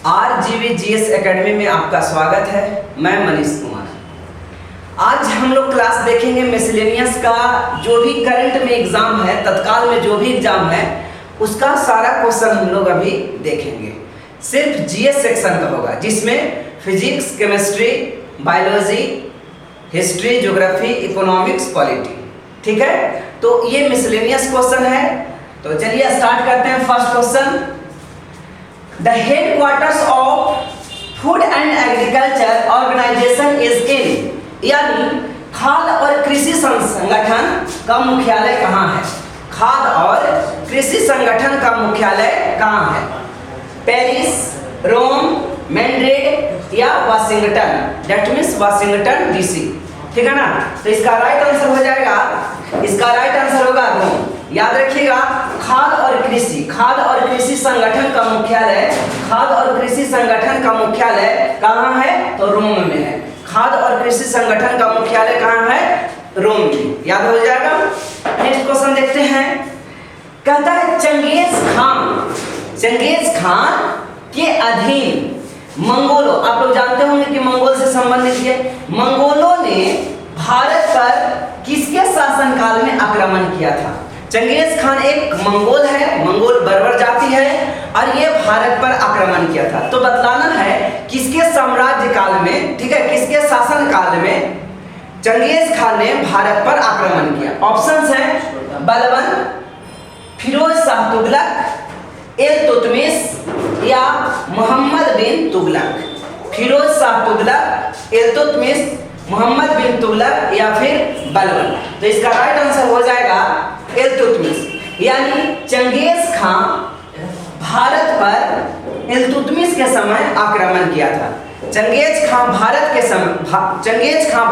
RGVGS academy में आपका स्वागत है। मैं मनीष कुमार। आज हम लोग क्लास देखेंगे मिसलेनियस का जो भी करंट में एग्जाम है, तत्काल में जो भी एग्जाम है उसका सारा क्वेश्चन हम लोग अभी देखेंगे। सिर्फ जीएस सेक्शन का होगा जिसमें physics, chemistry, biology, history, geography, economics, polity. ठीक है, तो ये मिसलेनियस क्वेश्चन है। तो चलिए स्टार्ट करते हैं। First question, the headquarters of food and agriculture organisation is in, यानी खाद्य और कृषि संगठन का मुख्यालय कहाँ है? खाद्य और कृषि संगठन का मुख्यालय कहाँ है? पेरिस, रोम, मैड्रिड या Washington? That means Washington DC. ठीक है ना? तो इसका राइट आंसर हो जाएगा, इसका राइट आंसर होगा रोम। याद रखिएगा, खाद्य और कृषि संगठन का मुख्यालय, खाद्य और कृषि संगठन का मुख्यालय कहाँ है? तो रोम में है। खाद्य और कृषि संगठन का मुख्यालय कहाँ है? रोम में। याद हो जाएगा। नेक्स्ट क्वेश्चन देखते हैं। कहता है चंगेज खान के अधीन मंगोलों, आप लोग जानते होंगे कि मंगोल से संबंधित है। मंगोलों ने भारत पर किसके शासनकाल में आक्रमण किया था? चंगेज खान एक मंगोल है, मंगोल बर्बर जाति है और ये भारत पर आक्रमण किया था। तो बतलाना है किसके साम्राज्य काल में, ठीक है, किसके शासन काल में चंगेज खान ने भारत पर आक्रमण किया? ऑप्शंस हैं बलबन, फिरोज शाह तुगलक, इल्तुतमिश या मोहम्मद बिन तुगलक। फिरोज शाह तुगलक, इल्तुतमिश, मोहम्मद बिन तुगलक या फिर बलबन। तो इसका राइट आंसर हो जाएगा इल्तुतमिश। यानी चंगेज खान भारत पर इल्तुतमिश के समय आक्रमण किया था। चंगेज खान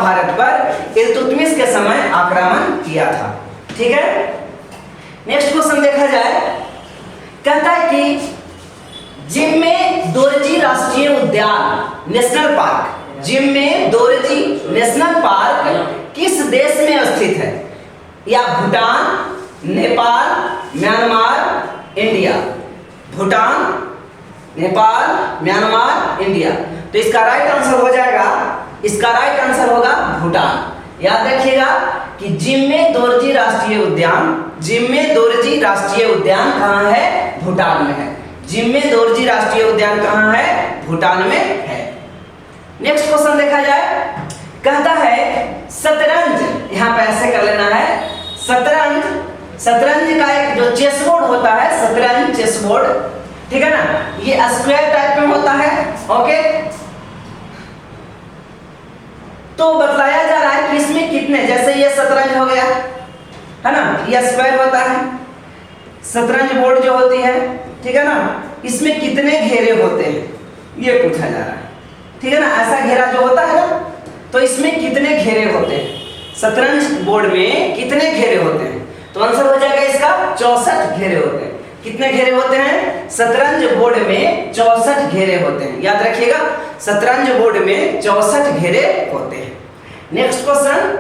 भारत पर इल्तुतमिश के समय आक्रमण किया था। ठीक है, नेक्स्ट क्वेश्चन देखा जाए। कहता है कि जिम्मे दोरजी राष्ट्रीय उद्यान नेशनल पार्क, जिम्मे दोरजी नेशनल पार्क किस देश में स्थित है? या Bhutan, Nepal, Myanmar, India? Bhutan, Nepal, Myanmar, India. तो इसका राइट आंसर हो जाएगा, इसका राइट आंसर होगा भूटान। याद रखिएगा कि जिम्मे दोरजी राष्ट्रीय उद्यान कहाँ है? भूटान में है। जिम्मे दोरजी राष्ट्रीय उद्यान कहाँ है? भूटान में है। नेक्स्ट क्वेश्चन देखा जाए। कहता है शतरंज, यहाँ पे ऐसे कर लेना है, शतरंज का एक जो चेस बोर्ड होता है, शतरंज चेस बोर्ड, ठीक है ना, ये स्क्वायर टाइप में होता है। ओके, तो बतलाया जा रहा है कि इसमें कितने, जैसे ये शतरंज हो गया है ना, ये स्क्वायर होता है, शतरंज बोर्ड जो होती है, ठीक है ना, इसमें कितने घेरे होते हैं ये पूछा जा रहा है। ठीक है ना, ऐसा घेरा जो होता है ना, तो इसमें कितने घेरे होते हैं? शतरंज बोर्ड में कितने घेरे होते हैं? तो आंसर हो जाएगा इसका 64 घेरे होते हैं। कितने घेरे होते हैं? शतरंज बोर्ड में 64 घेरे होते हैं। याद रखिएगा, शतरंज बोर्ड में 64 घेरे होते हैं। नेक्स्ट क्वेश्चन,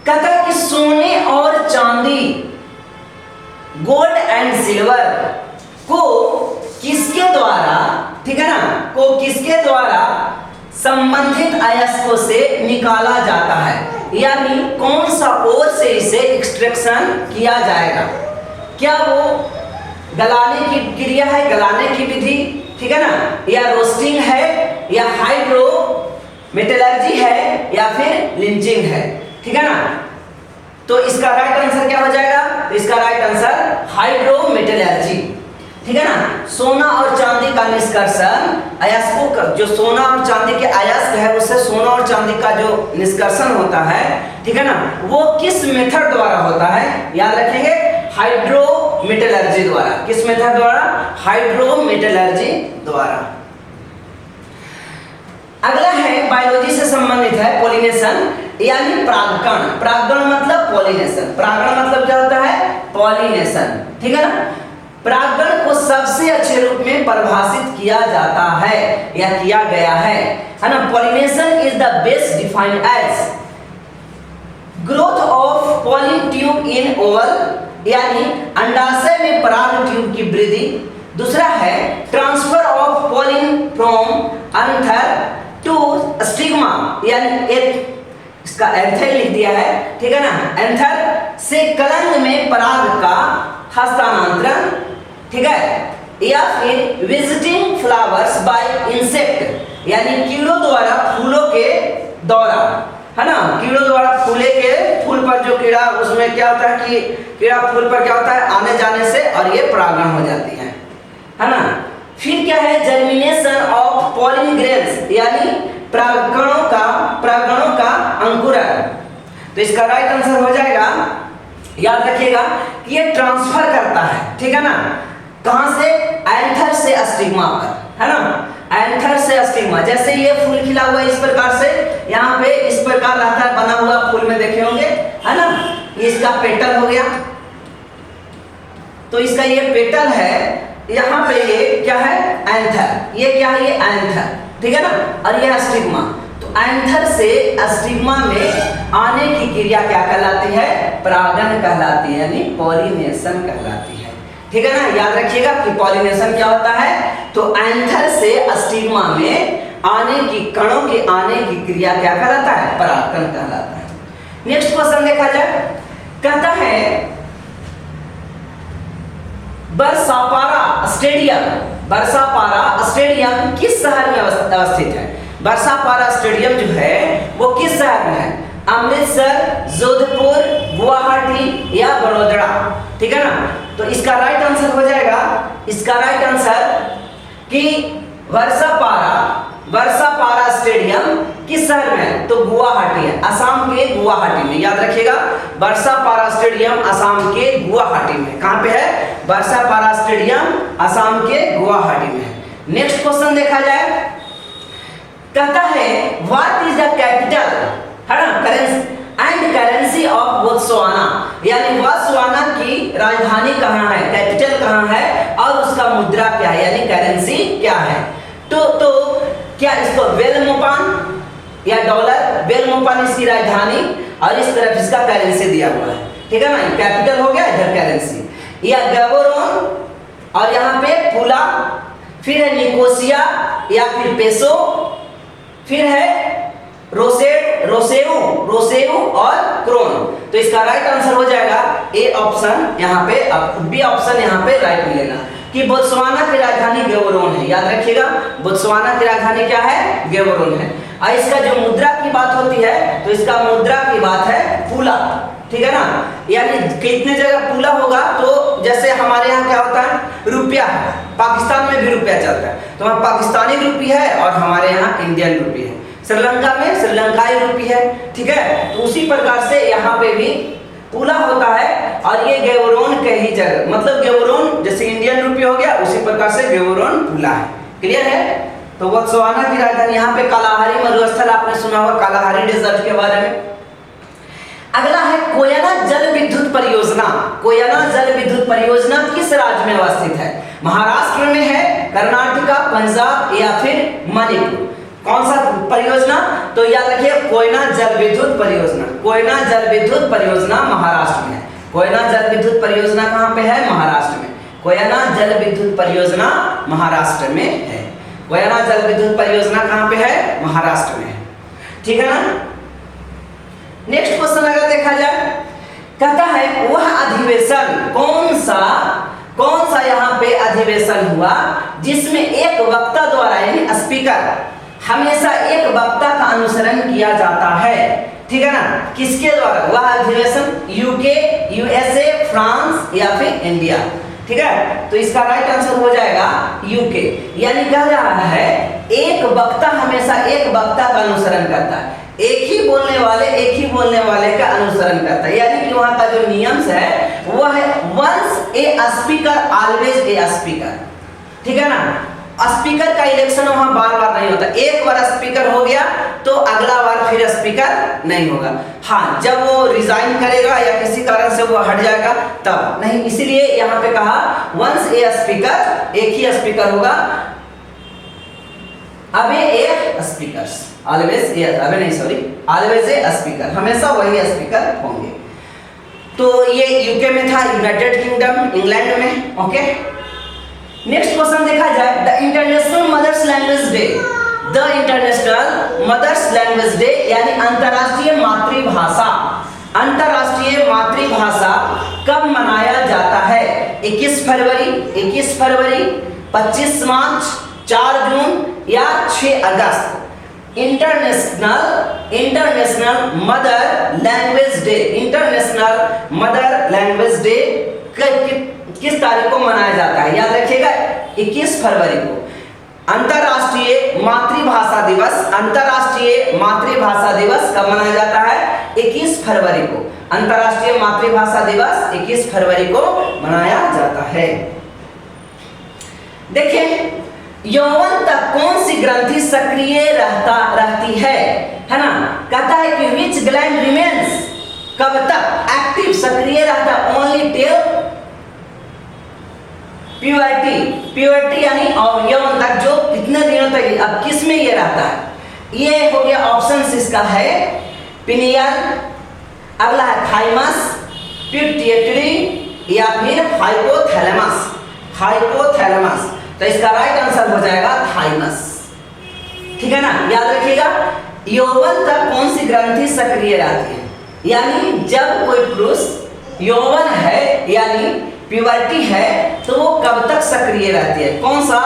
कहता है कि सोने और चांदी, गोल्ड एंड सिल्वर को किसके द्वारा, ठीक है ना, को किसके द्वारा संबंधित अयस्कों से निकाला जाता है? यानी कौन सा ओर से इसे एक्सट्रैक्शन किया जाएगा? क्या वो गलाने की क्रिया है, गलाने की विधि, ठीक है ना, या रोस्टिंग है, या हाइड्रो मेटलर्जी है, या फिर लिंचिंग है? ठीक है ना, तो इसका राइट आंसर क्या हो जाएगा? तो इसका राइट आंसर हाइड्रो मेटलर्जी। ठीक है ना, सोना और चांदी का निष्कर्षण, अयस्कों का जो सोना और चांदी के अयस्क है उससे सोना और चांदी का जो निष्कर्षण होता है, ठीक है ना, वो किस मेथड द्वारा होता है? याद रखेंगे, हाइड्रो मेटलर्जी द्वारा। किस मेथड द्वारा? हाइड्रो मेटलर्जी द्वारा। अगला है बायोलॉजी से संबंधित है, पॉलिनेशन यानी परागण। परागण मतलब पॉलिनेशन, परागण मतलब क्या होता है? पॉलिनेशन। ठीक है ना, परागण को सबसे अच्छे रूप में परिभाषित किया जाता है या किया गया है ना। Pollination is the best defined as growth of pollen tube in ovule, यानी अंडाशय में पराग ट्यूब की वृद्धि, दूसरा है transfer of pollen from anther to stigma, यानी इसका एंथर लिख दिया है, ठीक है ना, एंथर से कलंग में पराग का हस्तांतरण, ठीक है, या फिर विजिटिंग फ्लावर्स बाय इंसेक्ट, यानी कीड़ों द्वारा फूलों के दौरान, है ना, कीड़ों द्वारा फूल पर जो कीड़ा, उसमें क्या होता है कि कीड़ा फूल पर क्या होता है, आने जाने से और ये परागण हो जाती है ना। फिर क्या है, जर्मिनेशन ऑफ पॉलिन ग्रेन्स, यानी परागणों का अंकुरण। तो इसका राइट आंसर हो जाएगा, याद रखिएगा कि ये ट्रांसफर करता है, ठीक है ना, कहां से, एंथर से स्टिग्मा पर, है ना, एंथर से स्टिग्मा। जैसे ये फूल खिला हुआ इस प्रकार से, यहाँ पे इस प्रकार रहता है बना हुआ, फूल में देखे होंगे, है ना, ये इसका पेटल हो गया, तो इसका ये पेटल है, यहाँ पे ये क्या है, एंथर, ये क्या है, ये एंथर, ठीक है ना, और ये स्टिग्मा। तो एंथर से स्टिग्मा में आने की क्रिया क्या कहलाती है, परागण कहलाती है, यानी पॉलिनेशन कहलाती है, ठीक है ना। याद रखिएगा कि पॉलिनेशन क्या होता है, तो एंथर से स्टिग्मा में आने की, कणों के आने की क्रिया क्या कहलाता है, परागण कहलाता है। नेक्स्ट क्वेश्चन देखा जाए, कहता है बरसापारा स्टेडियम किस शहर में अवस्थित है। बरसापारा स्टेडियम जो है वो किस शहर में है, अमृतसर, जोधपुर, गुवाहाटी या बड़ोदरा, ठीक है ना। तो इसका राइट आंसर हो जाएगा, इसका राइट आंसर कि बरसापारा स्टेडियम किस शहर में है, तो गुवाहाटी है, असम के गुवाहाटी में। याद रखिएगा, बरसापारा स्टेडियम असम के गुवाहाटी में। कहां पे है, बरसापारा स्टेडियम असम के गुवाहाटी में है। नेक्स्ट क्वेश्चन देखा जाए, कहता है व्हाट इज द कैपिटल, है ना, करेंसी ऑफ बोत्सवाना, यानी बोत्सवाना की राजधानी कहां है, कैपिटल कहां है, और उसका मुद्रा क्या है, यानी करेंसी क्या है। तो क्या इसको वेलमोपान या डॉलर, वेलमोपान इसकी राजधानी, और इस तरफ इसका करेंसी दिया हुआ है, ठीक है ना, कैपिटल हो गया, इधर करेंसी, या गैबोरोन, और यहाँ पे पुला, फिर है निकोसिया या फिर पेसो, फिर है रोसेऊ और क्रोन। तो इसका राइट आंसर हो जाएगा ए ऑप्शन, यहाँ पे बी ऑप्शन यहाँ पे राइट मिलेगा कि बोत्सवाना की राजधानी गैबोरोन है। याद रखिएगा, बोत्सवाना की राजधानी क्या है, गैबोरोन है। और इसका जो मुद्रा की बात होती है, तो इसका मुद्रा की बात है पुला, ठीक है ना, यानी कितने जगह पुला होगा, तो जैसे हमारे यहाँ क्या होता है, रुपया है, पाकिस्तान में भी रुपया चलता है, तो वहाँ पाकिस्तानी रुपी है और हमारे यहाँ इंडियन रुपी है, श्रीलंका में श्रीलंकाई रुपी है, ठीक है। तो उसी प्रकार से यहाँ पे भी पुला होता है, और ये गैबोरोन के ही जगह, मतलब गैबोरोन जैसे इंडियन रुपी हो गया, उसी प्रकार से गैबोरोन पुला है। क्लियर है। तो बोत्सवाना की राजधानी यहाँ पे कालाहारी मरुस्थल, आपने सुना होगा कालाहारी डेजर्ट के बारे में। अगला है कोयना जल विद्युत परियोजना। कोयना जल विद्युत परियोजना किस राज्य में अवस्थित है, महाराष्ट्र में है, कर्नाटका, पंजाब या फिर मणिपुर। कौन सा परियोजना, तो याद रखिए कोयना जल विद्युत परियोजना। कोयना जल विद्युत परियोजना महाराष्ट्र में है। कोयना जल विद्युत परियोजना कहाँ पे है, महाराष्ट्र में। कोयना जल विद्युत परियोजना महाराष्ट्र में है। कोयना जल विद्युत परियोजना कहाँ पे है, महाराष्ट्र में है, ठीक है ना। नेक्स्ट क्वेश्चन अगर देखा जाए, कहता है वह अधिवेशन कौन सा यहाँ पे अधिवेशन हुआ जिसमें एक वक्ता द्वारा, यानी स्पीकर, हमेशा एक वक्ता का अनुसरण किया जाता है, ठीक है ना। किसके द्वारा, वह अधिवेशन यूके, यूएसए, फ्रांस या फिर इंडिया, ठीक है। तो इसका राइट आंसर हो जाएगा यूके, यानी कह रहा है एक वक्ता हमेशा एक वक्ता का अनुसरण करता है, एक ही बोलने वाले का अनुसरण करता है, यानी कि वहां का जो नियम है वह है once a speaker always a speaker, ठीक है ना। स्पीकर का इलेक्शन वहां बार बार नहीं होता, एक बार स्पीकर हो गया तो अगला बार फिर स्पीकर नहीं होगा। हाँ, जब वो रिजाइन करेगा या किसी कारण से वो हट जाएगा तब नहीं, इसीलिए यहाँ पे कहा वंस ए स्पीकर, एक ही स्पीकर होगा, अबे ए स्पीकर्स, ऑलवेज ए, अबे नहीं सॉरी, ऑलवेज ए स्पीकर, हमेशा वही स्पीकर होंगे। तो ये यूके में था, यूनाइटेड किंगडम इंग्लैंड में, ओके। नेक्स्ट क्वेश्चन देखा जाए, the international mother's language day, the international mother's language day यानी अंतरराष्ट्रीय मातृभाषा, अंतरराष्ट्रीय मातृभाषा कब मनाया जाता है? 21 फरवरी, 21 फरवरी, 25 मार्च, 4 जून या 6 अगस्त? International mother language day, international mother language day किस तारीख को मनाया जाता है? याद रखिएगा 21 फरवरी को। अंतरराष्ट्रीय मातृभाषा दिवस, अंतरराष्ट्रीय मातृभाषा दिवस कब मनाया जाता है? 21 फरवरी को। अंतरराष्ट्रीय मातृभाषा दिवस 21 फरवरी को मनाया जाता है। देखिए, यौवन तक कौन सी ग्रंथि सक्रिय रहती है ना? कहता है कि विच ग्लैंड रिमेन्स, कब तक एक्टिव सक्रिय रहता? ओनली टिल प्यूबर्टी, प्यूबर्टी यानी और यौवन तक, जो कितने दिनों तक, अब किस में ये रहता है? ये हो गया ऑप्शन इसका है पिनियल, अगला है थाइमस, पिट्यूटरी या फिर हाइपोथैलेमस, हाइपोथैलेमस। तो इसका राइट आंसर हो जाएगा थाइमस। ठीक है ना, याद रखिएगा। यौवन तक कौन सी ग्रंथि सक्रिय रहती है? यानी जब कोई पुरुष यौवन है यानी प्यूबर्टी है तो वो कब तक सक्रिय रहती है? कौन सा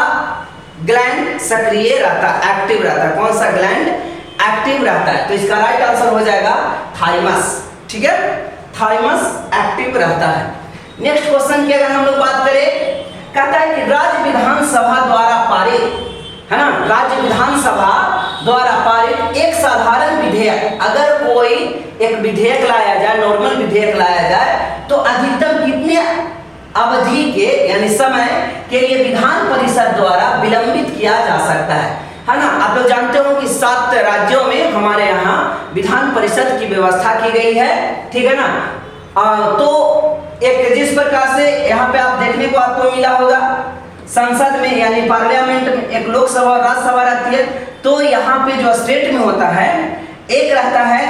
ग्लैंड सक्रिय रहता है, एक्टिव रहता है? कौन सा ग्लैंड एक्टिव रहता है? तो इसका राइट आंसर हो जाएगा थाइमस। ठीक है, थाइमस एक्टिव रहता है। नेक्स्ट क्वेश्चन की अगर हम लोग बात करें, कहता है कि राज्य विधानसभा द्वारा पारित, है ना, राज्य विधानसभा द्वारा पारित एक साधारण विधेयक, अगर कोई एक विधेयक लाया जाए, नॉर्मल विधेयक लाया जाए, तो अधिकतम कितने अवधि के यानी समय के लिए विधान परिषद द्वारा विलंबित किया जा सकता है ना? आप लोग जानते हो कि 7 राज्यों में हमारे यहाँ विधान परिषद की व्यवस्था की गई है। ठीक है ना? तो एक जिस प्रकार से यहाँ पे आप देखने को आपको मिला होगा, संसद में यानी पार्लियामेंट में एक लोकसभा और राज्यसभा रहती है, तो यहाँ पे जो स्टेट में होता है, एक रहता है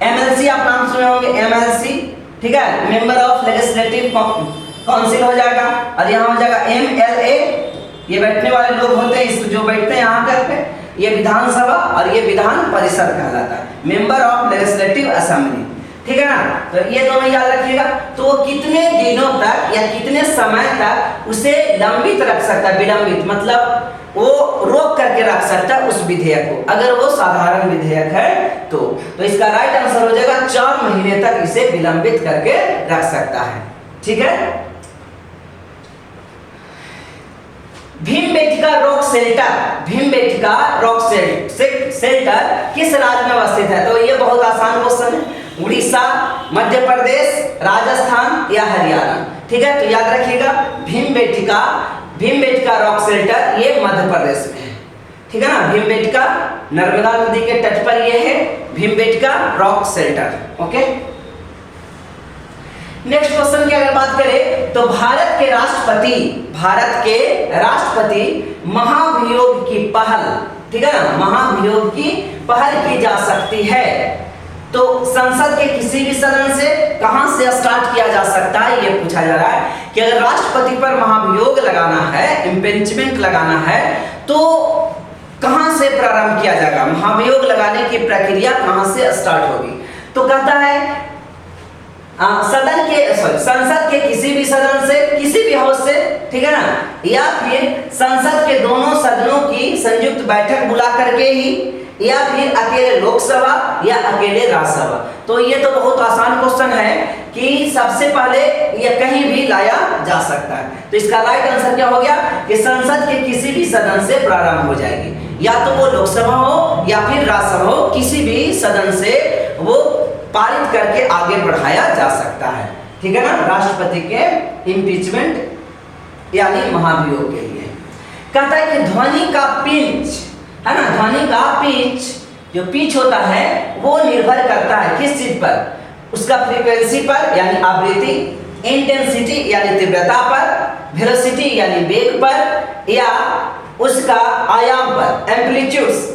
एमएलसी, आप नाम सुने होंगे एमएलसी, ठीक है, मेंबर ऑफ लेजिस्लेटिव काउंसिल हो जाएगा, और यहाँ हो जाएगा एमएलए, ये बैठने वाले लोग होते हैं, जो बैठते हैं यहाँ करके, ये विधानसभा और ये विधान परिषद कहलाता है, मेंबर ऑफ लेजिस्लेटिव असेंबली। ठीक है ना? तो ये दोनों याद रखिएगा। तो वो कितने दिनों तक या कितने समय तक उसे लंबित रख सकता है, विलंबित मतलब वो रोक करके रख सकता है उस विधेयक को, अगर वो साधारण विधेयक है तो इसका राइट आंसर हो जाएगा 4 महीने तक इसे विलंबित करके रख सकता है। ठीक है, Bhimbetka rock shelter, Bhimbetka rock shelter किस राज्य में अवस्थित है? तो ये बहुत आसान क्वेश्चन है, उड़ीसा, मध्य प्रदेश, राजस्थान या हरियाणा? ठीक है, तो याद रखिएगा भीमबेटका रॉक शेल्टर ये मध्य प्रदेश में है। ठीक है ना, भीमबेटका नर्मदा नदी के तट पर ये है Bhimbetka rock shelter. Okay, next question की अगर बात करें तो भारत के राष्ट्रपति महाभियोग की पहल, ठीक है ना, महाभियोग की पहल की जा सकती है तो संसद के किसी भी सदन से कहां से स्टार्ट किया जा सकता है? ये पूछा जा रहा है कि अगर राष्ट्रपति पर महाभियोग लगाना है, इम्पीचमेंट लगाना है, तो कहां से प्रारंभ किया जाएगा? महाभियोग लगाने की प्रक्रिया कहां से स्टार्ट होगी? तो कहता है संसद के किसी भी सदन से, किसी भी हाउस से, ठीक है ना, या फिर संसद के दोनों सदनों की संयुक्त बैठक बुला करके ही, या फिर अकेले लोकसभा या अकेले राज्यसभा। तो ये तो बहुत आसान क्वेश्चन है कि सबसे पहले ये कहीं भी लाया जा सकता है। तो इसका राइट आंसर क्या हो गया कि संसद के किसी भी सदन से प्रारंभ हो जाएगी, या तो वो लोकसभा हो या फिर राज्यसभा हो, किसी भी सदन से वो पारित करके आगे बढ़ाया जा सकता है। ठीक है ना, राष्ट्रपति के इम्पीचमेंट यानी महाभियोग के लिए। कहता है कि ध्वनि का पिच, है ना, ध्वनि का पिच, जो पिच होता है वो निर्भर करता है किस चीज पर? उसका फ्रीक्वेंसी पर यानी आवृत्ति, इंटेंसिटी यानी तीव्रता पर, वेलोसिटी यानी वेग पर, या उसका आयाम पर, एम्पलीट्यूड्स,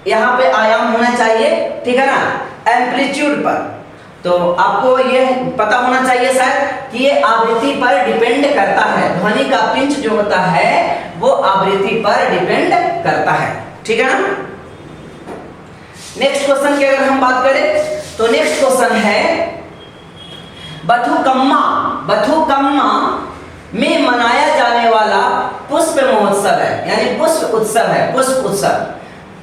यहाँ पे आयाम होना चाहिए, ठीक है ना, एम्पलीट्यूड पर। तो आपको ये पता होना चाहिए शायद कि ये आवृत्ति पर डिपेंड करता है। ध्वनि का पिंच जो होता है वो आवृत्ति पर डिपेंड करता है, ठीक है ना। नेक्स्ट क्वेश्चन की अगर हम बात करें तो नेक्स्ट क्वेश्चन है बथुकम्मा में मनाया जाने वाला पुष्प महोत्सव है, यानी पुष्प उत्सव है, पुष्प उत्सव।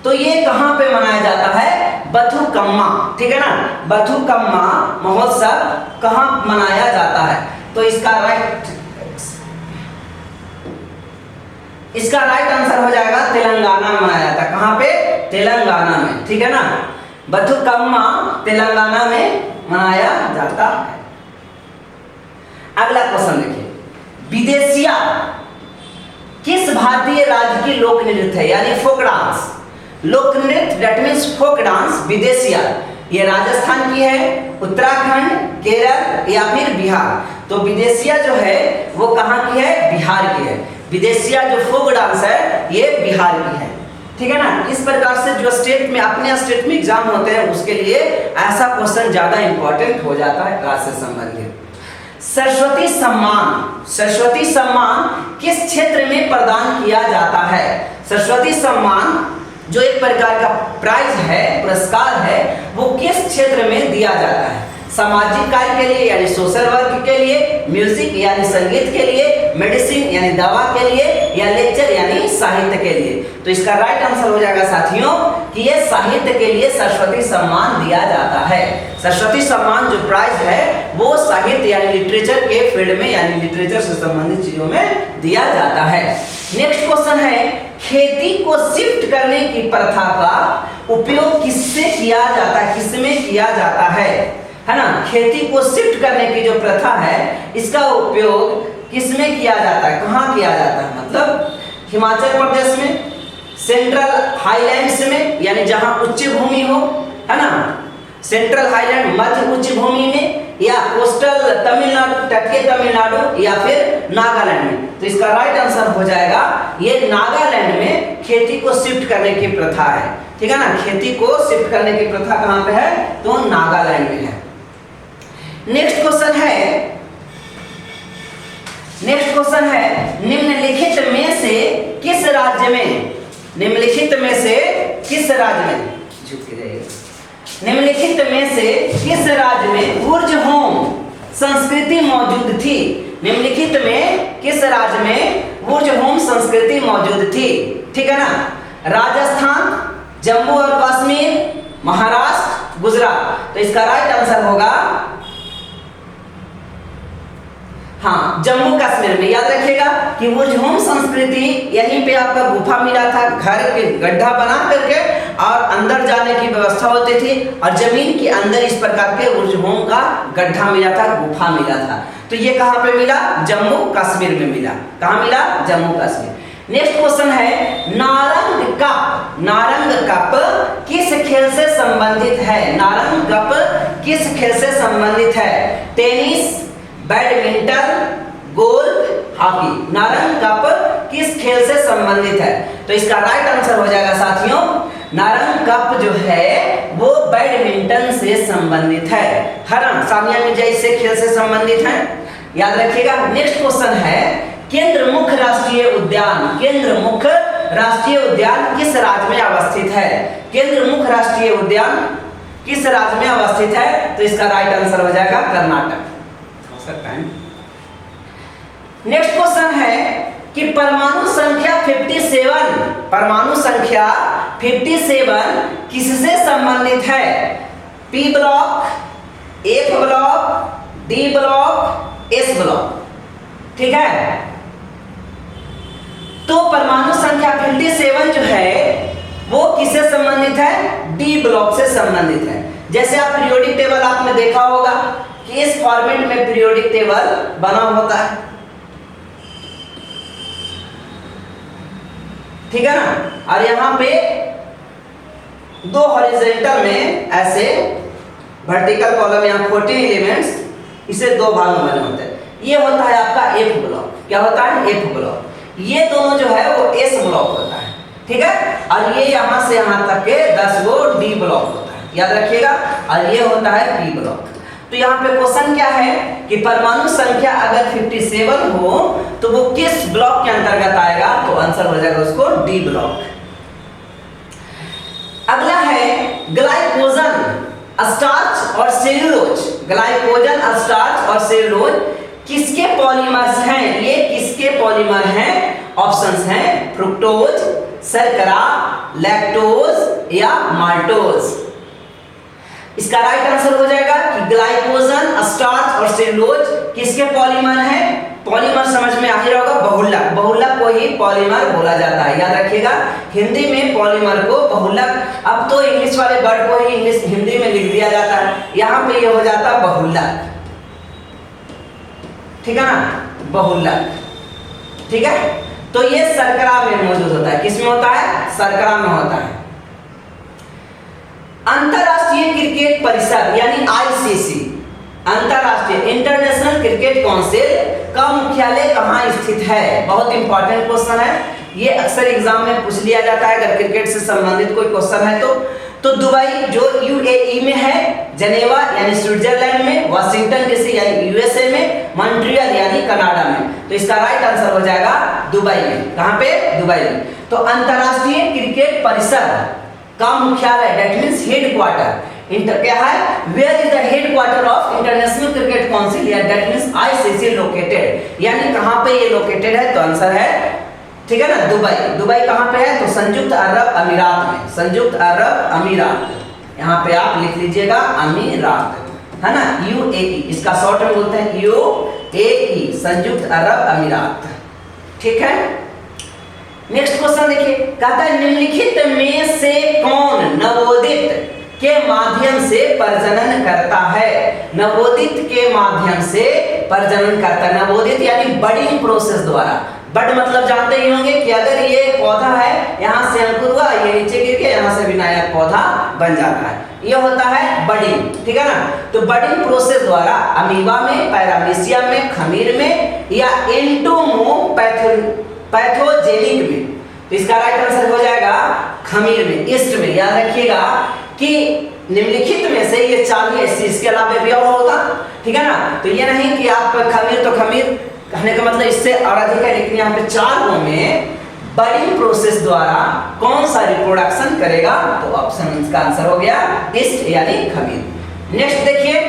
तो ये कहां पे मनाया जाता है? बथुकम्मा, ठीक है ना। बथुकम्मा महोत्सव कहां मनाया जाता है? तो इसका राइट आंसर हो जाएगा तेलंगाना में मनाया जाता है। कहां पे? तेलंगाना में, ठीक है ना। बथुकम्मा तेलंगाना में मनाया जाता है। अगला क्वेश्चन देखिए, विदेशिया किस भारतीय राज्य की लोक नृत्य है, यानी फोक डांस। लोक नृत्य दैट मीन्स फोक डांस विदेशिया, ये राजस्थान की है, उत्तराखंड, केरल या फिर बिहार। तो विदेशिया जो है वो कहाँ की है? बिहार की है। विदेशिया जो फोक डांस है ये बिहार की है, ठीक है ना। इस प्रकार से जो स्टेट में अपने स्टेट में एग्जाम होते हैं उसके लिए ऐसा क्वेश्चन ज्यादा इंपॉर्टेंट हो जाता है राज्य से संबंधित। सरस्वती सम्मान किस क्षेत्र में प्रदान किया जाता है? सरस्वती सम्मान जो एक प्रकार का प्राइज है, पुरस्कार है, वो किस क्षेत्र में दिया जाता है? सामाजिक कार्य के लिए यानी सोशल वर्क के लिए, म्यूजिक यानी संगीत के लिए, मेडिसिन यानी दवा के लिए, या लेक्चर यानी साहित्य के लिए। तो इसका राइट आंसर हो जाएगा साथियों कि ये साहित्य के लिए सरस्वती सम्मान दिया जाता है। सरस्वती सम्मान जो प्राइज है वो साहित्य यानी लिटरेचर के फील्ड में यानी लिटरेचर से संबंधित चीजों में दिया जाता है। नेक्स्ट क्वेश्चन है, खेती को शिफ्ट करने की प्रथा का उपयोग किससे किया जाता है, किसमें किया जाता है ना। खेती को शिफ्ट करने की जो प्रथा है इसका उपयोग किसमें किया जाता है, कहाँ किया जाता है? मतलब हिमाचल प्रदेश में, सेंट्रल हाईलैंड्स में यानी जहां उच्च भूमि हो, है ना, सेंट्रल हाईलैंड मध्य उच्च भूमि में, या कोस्टल तमिलनाडु, तटीय तमिलनाडु, या फिर नागालैंड में। तो इसका राइट आंसर हो जाएगा ये नागालैंड में खेती को शिफ्ट करने की प्रथा है, ठीक है ना। खेती को शिफ्ट करने की प्रथा कहां पे है? तो नागालैंड में है। नेक्स्ट क्वेश्चन है निम्नलिखित में से किस राज्य में, निम्नलिखित में से किस राज्य में, निम्नलिखित में से किस राज्य में ऊर्ज होम संस्कृति मौजूद थी? निम्नलिखित में किस राज्य में ऊर्ज होम संस्कृति मौजूद थी? ठीक है ना। राजस्थान, जम्मू और कश्मीर, महाराष्ट्र, गुजरात। तो इसका राइट आंसर होगा हाँ जम्मू कश्मीर में। याद रखिएगा कि ऊर्ज होम संस्कृति यहीं पे आपका गुफा मिला था, घर के गड्ढा बना करके और अंदर जाने की व्यवस्था होती थी और जमीन के अंदर इस प्रकार के ऊर्ज होम का गड्ढा मिला था, गुफा मिला था। तो ये कहाँ पे मिला? जम्मू कश्मीर में मिला। कहाँ मिला? जम्मू कश्मीर। नेक्स्ट क्वेश्चन है नारंग कप। नारंग कप किस खेल से संबंधित है? नारंग कप किस खेल से संबंधित है? Tennis, badminton, golf, hockey. Narang cup किस खेल से संबंधित है? तो इसका राइट आंसर हो जाएगा साथियों नारंग कप जो है वो बैडमिंटन से संबंधित है। हरण सानिया मिर्जा इससे खेल से संबंधित है, याद रखिएगा। नेक्स्ट क्वेश्चन है केंद्रमुख राष्ट्रीय उद्यान। केंद्रमुख राष्ट्रीय उद्यान किस राज्य में अवस्थित है? केंद्रमुख राष्ट्रीय उद्यान किस राज्य में अवस्थित है? तो इसका राइट आंसर हो जाएगा कर्नाटक। नेक्स्ट क्वेश्चन है कि परमाणु संख्या 57, परमाणु संख्या 57 किससे संबंधित है? P block, F block, D block, S block. ठीक है, तो परमाणु संख्या 57 जो है वो किससे संबंधित है? डी ब्लॉक से संबंधित है। जैसे आप पीरियोडिक टेबल आपने देखा होगा कि इस फॉर्मेट में पीरियोडिक टेबल बना होता है, ठीक है ना। और यहां पे दो हॉरिजॉन्टल में ऐसे वर्टिकल कॉलम, यहां 14 एलिमेंट्स, इसे दो भागों में बने होते हैं। ये होता है आपका एफ ब्लॉक। क्या होता है? F block. ये दोनों जो है वो एस ब्लॉक होता है, ठीक है। और ये यहां से यहां तक के 10 गो डी ब्लॉक होता है, याद रखिएगा। और ये होता है पी ब्लॉक। तो यहाँ पे क्वेश्चन क्या है कि परमाणु संख्या अगर 57 हो तो वो किस ब्लॉक के अंतर्गत आएगा, तो आंसर हो जाएगा उसको डी ब्लॉक। अगला है ग्लाइकोजन, स्टार्च और सेल्यूलोज। ग्लाइकोजन, स्टार्च और सेल्यूलोज किसके पॉलीमर्स हैं? ये किसके पॉलीमर हैं? ऑप्शंस हैं फ्रुक्टोज, शर्करा, लैक्टोज या माल्टोज। इसका राइट आंसर हो जाएगा कि ग्लाइकोजन, स्टार्च और सेल्यूलोज किसके पॉलीमर हैं? पॉलीमर समझ में आ ही रहा होगा, बहुलक। बहुलक को ही पॉलीमर बोला जाता है, याद रखिएगा। हिंदी में पॉलीमर को बहुलक, अब तो इंग्लिश वाले वर्ड को ही इंग्लिश हिंदी में लिख दिया जाता है, यहाँ पे ये हो जाता है बहुलक, ठीक है ना, बहुलक, ठीक है। तो ये शर्करा में मौजूद होता है, किसमें होता है? शर्करा में होता है। अंतरराष्ट्रीय क्रिकेट परिषद यानी आईसीसी, अंतरराष्ट्रीय इंटरनेशनल क्रिकेट काउंसिल का मुख्यालय कहाँ स्थित है? बहुत इंपॉर्टेंट क्वेश्चन है, ये अक्सर एग्जाम में पूछ लिया जाता है अगर क्रिकेट से संबंधित कोई क्वेश्चन है तो दुबई जो यूएई में है, जनेवा यानी स्विट्जरलैंड में, वाशिंगटन डीसी यानी यूएसए में, मॉन्ट्रियल यानी कनाडा में। तो इसका राइट आंसर हो जाएगा दुबई में। कहाँ पे? दुबई में। तो अंतरराष्ट्रीय क्रिकेट परिषद का मुख्यालय, दैट मींस हेडक्वार्टर, इंटर क्या है? Where is the headquarter of International Cricket Council, या दैट मींस आईसीसी लोकेटेड, यानी कहाँ पे ये लोकेटेड है? तो आंसर है, ठीक है ना, दुबई। दुबई कहाँ पे है? तो संयुक्त अरब अमीरात में, संयुक्त अरब अमीरात, यहाँ पे आप लिख लीजिएगा अमीरात, है ना, यूएई, इसका शॉर्ट में बोलते हैं यूएई, संयुक्त अरब अमीरात, ठीक है। नेक्स्ट क्वेश्चन देखिए, कहता है निम्नलिखित में से कौन नवोदित के माध्यम से प्रजनन करता है? नवोदित के माध्यम से प्रजनन करता है, नवोदित यानी बडिंग प्रोसेस द्वारा। बड मतलब जानते ही होंगे कि अगर ये पौधा है, यहाँ से अंकुर हुआ, ये नीचे गिर गया, यहाँ से भी नया पौधा बन जाता है, ये होता है बडिंग, ठीक है ना। तो बडिंग प्रोसेस द्वारा अमीबा में, पैरामीशियम में, खमीर में या पैथोजेनिक में, तो इसका राइट आंसर हो जाएगा खमीर में, ईस्ट में। याद रखिएगा कि निम्नलिखित में से ये चार ही ऐसी, इसके अलावा भी और होगा, ठीक है ना। तो ये नहीं कि आप खमीर तो खमीर कहने का मतलब इससे और अधिक है, लेकिन यहाँ पे चारों में बडिंग प्रोसेस द्वारा कौन सा रिप्रोडक्शन करेगा? तो ऑप्शन का आंसर हो गया ईस्ट यानी खमीर। नेक्स्ट देखिए,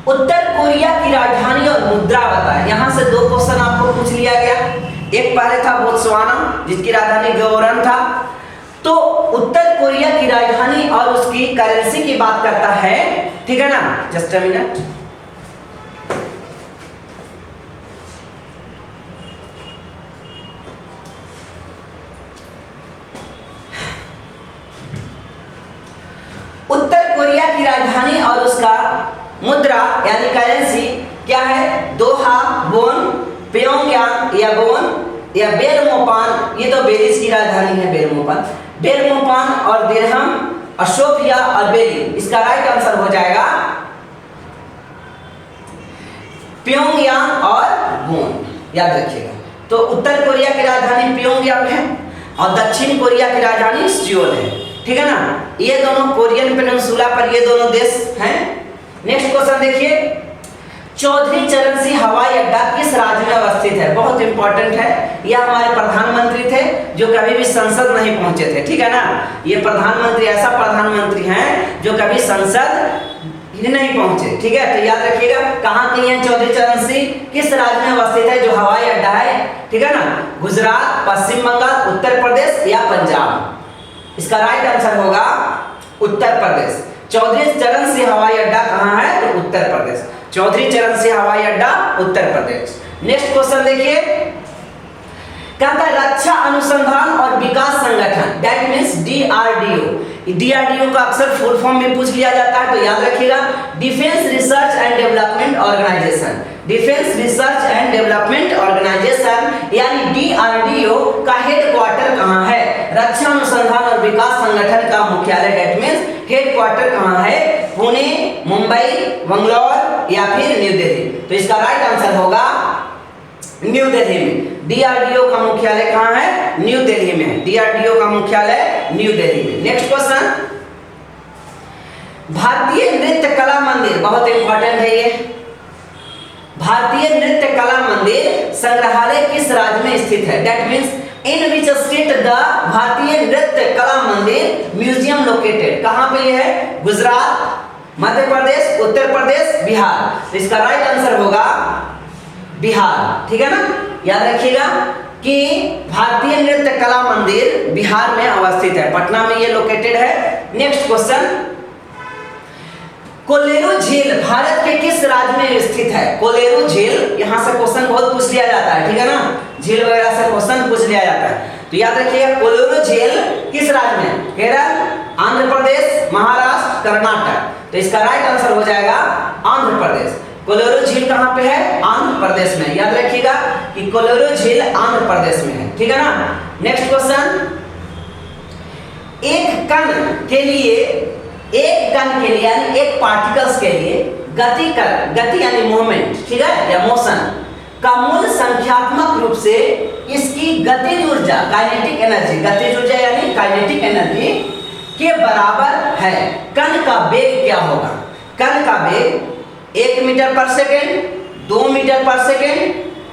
उत्तर कोरिया की राजधानी और मुद्रा बताएं। यहाँ से दो क्वेश्चन आपको पूछ लिया गया, एक पहले था बोत्सवाना जिसकी राजधानी गयोरन था। तो उत्तर कोरिया की राजधानी और उसकी करेंसी की बात करता है, ठीक है ना, just a minute. Uttar Korea की राजधानी और उसका मुद्रा यानी करेंसी क्या है? दोहा, बोन, प्योंगयांग या बोन या बेलमोपान, ये तो बेलिस की राजधानी है बेलमोपान, बेलमोपान और दिरहम, अशोफिया और बेली। इसका राइट आंसर हो जाएगा प्योंगयांग और बोन, याद रखिएगा। तो उत्तर कोरिया की राजधानी प्योंगयांग है और दक्षिण कोरिया की राजधानी सियोल है, ठीक है ना। ये दोनों कोरियन पेनिनसुला पर ये दोनों देश हैं। नेक्स्ट क्वेश्चन देखिए, चौधरी चरण सिंह हवाई अड्डा किस राज्य में अवस्थित है? बहुत इंपॉर्टेंट है, यह हमारे प्रधानमंत्री थे जो कभी भी संसद नहीं पहुंचे थे, ठीक है ना। ये प्रधानमंत्री ऐसा प्रधानमंत्री हैं जो कभी संसद नहीं पहुंचे, ठीक है। तो याद रखिएगा कहाँ के हैं चौधरी चरण सिंह, किस राज्य में अवस्थित है जो हवाई अड्डा है, ठीक है ना। गुजरात, पश्चिम बंगाल, उत्तर प्रदेश या पंजाब? इसका राइट आंसर होगा उत्तर प्रदेश। चौधरी चरण सिंह हवाई अड्डा कहाँ है? तो उत्तर प्रदेश, चौधरी चरण सिंह हवाई अड्डा उत्तर प्रदेश। नेक्स्ट क्वेश्चन देखिए, कहता है रक्षा अनुसंधान और विकास संगठन, दैट मींस डीआरडीओ। डीआरडीओ का अक्सर फुल फॉर्म में पूछ लिया जाता है, तो याद रखिएगा defence research and development organisation, defence research and development organisation यानी डीआरडीओ का हेडक्वार्टर कहाँ है? रक्षा अनुसंधान और विकास संगठन का मुख्यालय, दैट मींस हेडक्वार्टर कहाँ है? पुणे, मुंबई, बंगलौर या फिर न्यू दिल्ली? तो इसका राइट आंसर होगा न्यू दिल्ली में। डीआरडीओ का मुख्यालय कहाँ है? न्यू दिल्ली में। डीआरडीओ का मुख्यालय न्यू दिल्ली में। नेक्स्ट क्वेश्चन, भारतीय नृत्य कला मंदिर बहुत इंपॉर्टेंट है ये। भारतीय नृत्य कला मंदिर संग्रहालय किस राज्य में स्थित है? That means in which state the भारतीय नृत्य कला मंदिर म्यूजियम लोकेटेड। कहां पे ये है? गुजरात, मध्य प्रदेश, उत्तर प्रदेश, बिहार। तो इसका राइट आंसर होगा बिहार। ठीक है ना, याद रखिएगा कि भारतीय नृत्य कला मंदिर बिहार में अवस्थित है, पटना में ये लोकेटेड है। नेक्स्ट क्वेश्चन, कोलेरू झील भारत के किस राज्य में स्थित है? कोलेरू झील, यहां से क्वेश्चन बहुत पूछ लिया जाता है, ठीक है ना, झील वगैरह से क्वेश्चन पूछ लिया जाता है, तो याद रखिएगा कोलेरू झील किस राज्य में? केरल, आंध्र प्रदेश, महाराष्ट्र, कर्नाटक। तो इसका राइट आंसर हो जाएगा आंध्र प्रदेश। कोलेरू झील कहां पे है? आंध्र प्रदेश में। याद रखिएगा कि कोलेरू झील आंध्र प्रदेश में है, ठीक है ना। नेक्स्ट क्वेश्चन, एक कण के लिए यानी एक पार्टिकल्स के लिए गति यानी मूवमेंट, ठीक है, या मोशन का मूल संख्यात्मक रूप से इसकी गतिज ऊर्जा काइनेटिक एनर्जी, गतिज ऊर्जा यानी काइनेटिक एनर्जी के बराबर है। कण का वेग क्या होगा? कण का वेग 1 मीटर पर सेकेंड, 2 मीटर पर सेकेंड,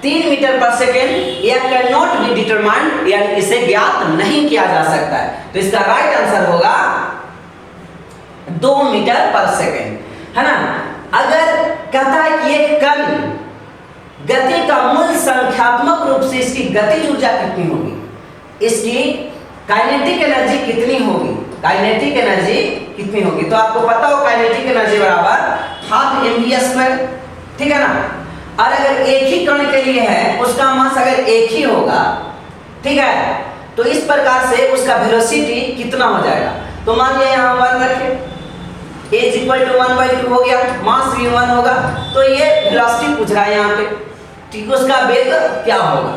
3 मीटर पर सेकेंड, या कैन नॉट बी डिटरमाइंड, यानी इसे ज्ञात नहीं किया जा सकता है। तो इसका राइट आंसर होगा 2 मीटर पर सेकेंड, है ना। अगर कहता है कि एक कण गति का मूल संख्यात्मक रूप से इसकी गतिज ऊर्जा कितनी होगी, इसकी काइनेटिक एनर्जी कितनी होगी, काइनेटिक एनर्जी कितनी होगी, तो आपको पता हो काइनेटिक एनर्जी बराबर 12 mv², ठीक है ना। और अगर एक ही कण के लिए है, उसका मास अगर एक ही होगा, ठीक है, तो इस प्रकार से उसका वेलोसिटी कितना हो जाएगा? तो मान लिया यहाँ 1 रखें, a = 1/2 हो गया, मास भी 1 होगा, तो ये वेलोसिटी पूछ रहा है यहाँ पे, ठीक, उसका वेग क्या होगा,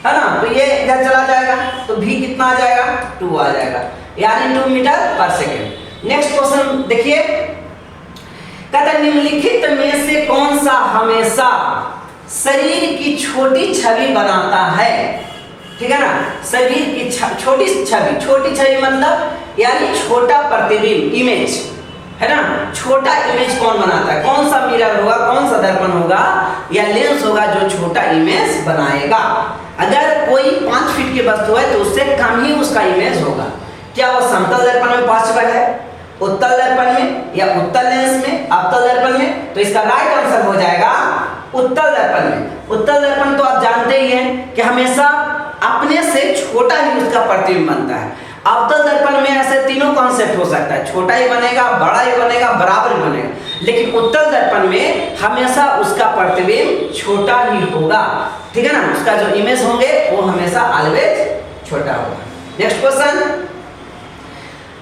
है ना। तो ये इधर चला जाएगा, तो v कितना आ जाएगा? 2 आ जाएगा, यानी 2 मीटर पर सेकेंड। नेक्स्ट क्वेश्चन देखिए, कहता है निम्नलिखित में से कौन सा हमेशा शरीर की छोटी छवि बनाता है? ठीक है ना, शरीर की छोटी छवि मतलब यानी छोटा प्रतिबिंब, इमेज, है ना। छोटा इमेज कौन बनाता है? कौन सा मिरर होगा, कौन सा दर्पण होगा या लेंस होगा जो छोटा इमेज बनाएगा? अगर कोई 5 फीट की वस्तु है तो उससे कम ही उसका इमेज होगा। क्या वो समतल दर्पण में पॉसिबल है, उत्तल दर्पण में, या उत्तल लेंस में, अवतल दर्पण में? तो इसका राइट आंसर हो जाएगा उत्तल दर्पण में। उत्तल दर्पण तो आप जानते ही हैं कि हमेशा अपने से छोटा ही उसका प्रतिबिंब बनता है। अवतल दर्पण में ऐसे तीनों कॉन्सेप्ट हो सकता है, छोटा ही बनेगा, बड़ा ही बनेगा, बराबर ही बनेगा, लेकिन उत्तल दर्पण में हमेशा उसका प्रतिबिंब छोटा ही होगा, ठीक है ना। उसका जो इमेज होंगे वो हमेशा ऑलवेज छोटा होगा। नेक्स्ट क्वेश्चन,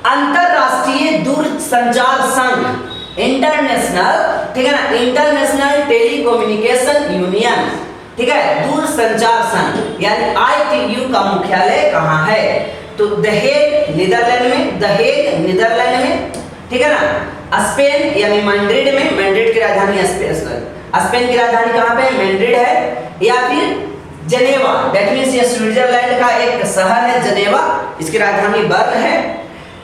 अंतरराष्ट्रीय दूरसंचार संघ, इंटरनेशनल, ठीक है ना, इंटरनेशनल टेलीकम्युनिकेशन यूनियन, ठीक है, दूरसंचार संघ यानी ITU का मुख्यालय कहाँ है? तो द हेग नीदरलैंड में, ठीक है ना। स्पेन यानी मैड्रिड में, मैड्रिड की राजधानी स्पेन की राजधानी कहाँ पे? मैड्रिड है। या फिर जनेवा, दैट मींस ये स्विट्जरलैंड का एक शहर है जनेवा, इसकी राजधानी बर्न है।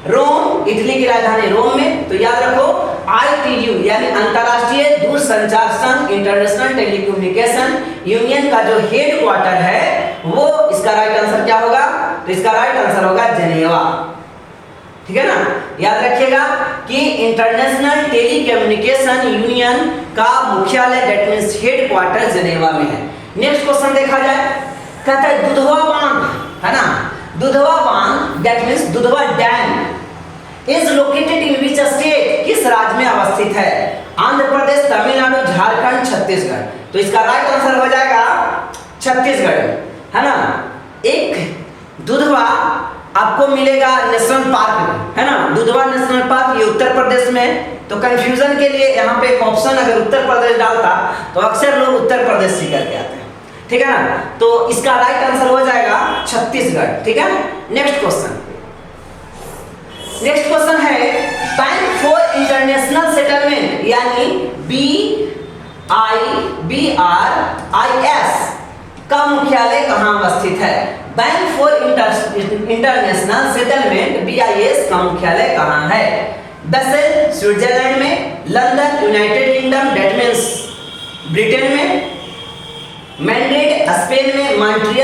रोम, इटली की राजधानी रोम में। तो याद रखो ITU यानी अंतरराष्ट्रीय दूरसंचार संघ, इंटरनेशनल टेलीकम्युनिकेशन यूनियन का जो हेड क्वार्टर है वो, इसका राइट आंसर क्या होगा? तो इसका राइट आंसर होगा जनेवा, ठीक है ना। याद रखिएगा कि इंटरनेशनल टेलीकम्युनिकेशन यूनियन का मुख्यालय दैट मींस हेड क्वार्टर जनेवा में है। नेक्स्ट क्वेश्चन देखा जाए, कहता है दुधवा बांध, है ना, दुधवा बांध that means Dudhwa dam is located in which state, किस राज्य में अवस्थित है? आंध्र प्रदेश, तमिलनाडु, झारखंड, छत्तीसगढ़। तो इसका राइट आंसर हो जाएगा छत्तीसगढ़, है ना। एक दुधवा आपको मिलेगा नेशनल पार्क में, है ना, दुधवा नेशनल पार्क, ये उत्तर प्रदेश में है। तो कंफ्यूजन के लिए यहाँ पे एक ऑप्शन अगर उत्तर प्रदेश डालता तो अक्सर लोग उत्तर प्रदेश ही करके आते हैं, ठीक है ना। तो इसका राइट आंसर हो जाएगा छत्तीसगढ़, ठीक है। नेक्स्ट क्वेश्चन है बैंक फॉर इंटरनेशनल सेटलमेंट यानी BIBRIS का मुख्यालय कहाँ अवस्थित है? Bank for international settlement BIS का मुख्यालय कहाँ है? बसेल स्विट्जरलैंड में, London United kingdom that means Britain में, मैड्रिड स्पेन में, मॉन्ट्रियल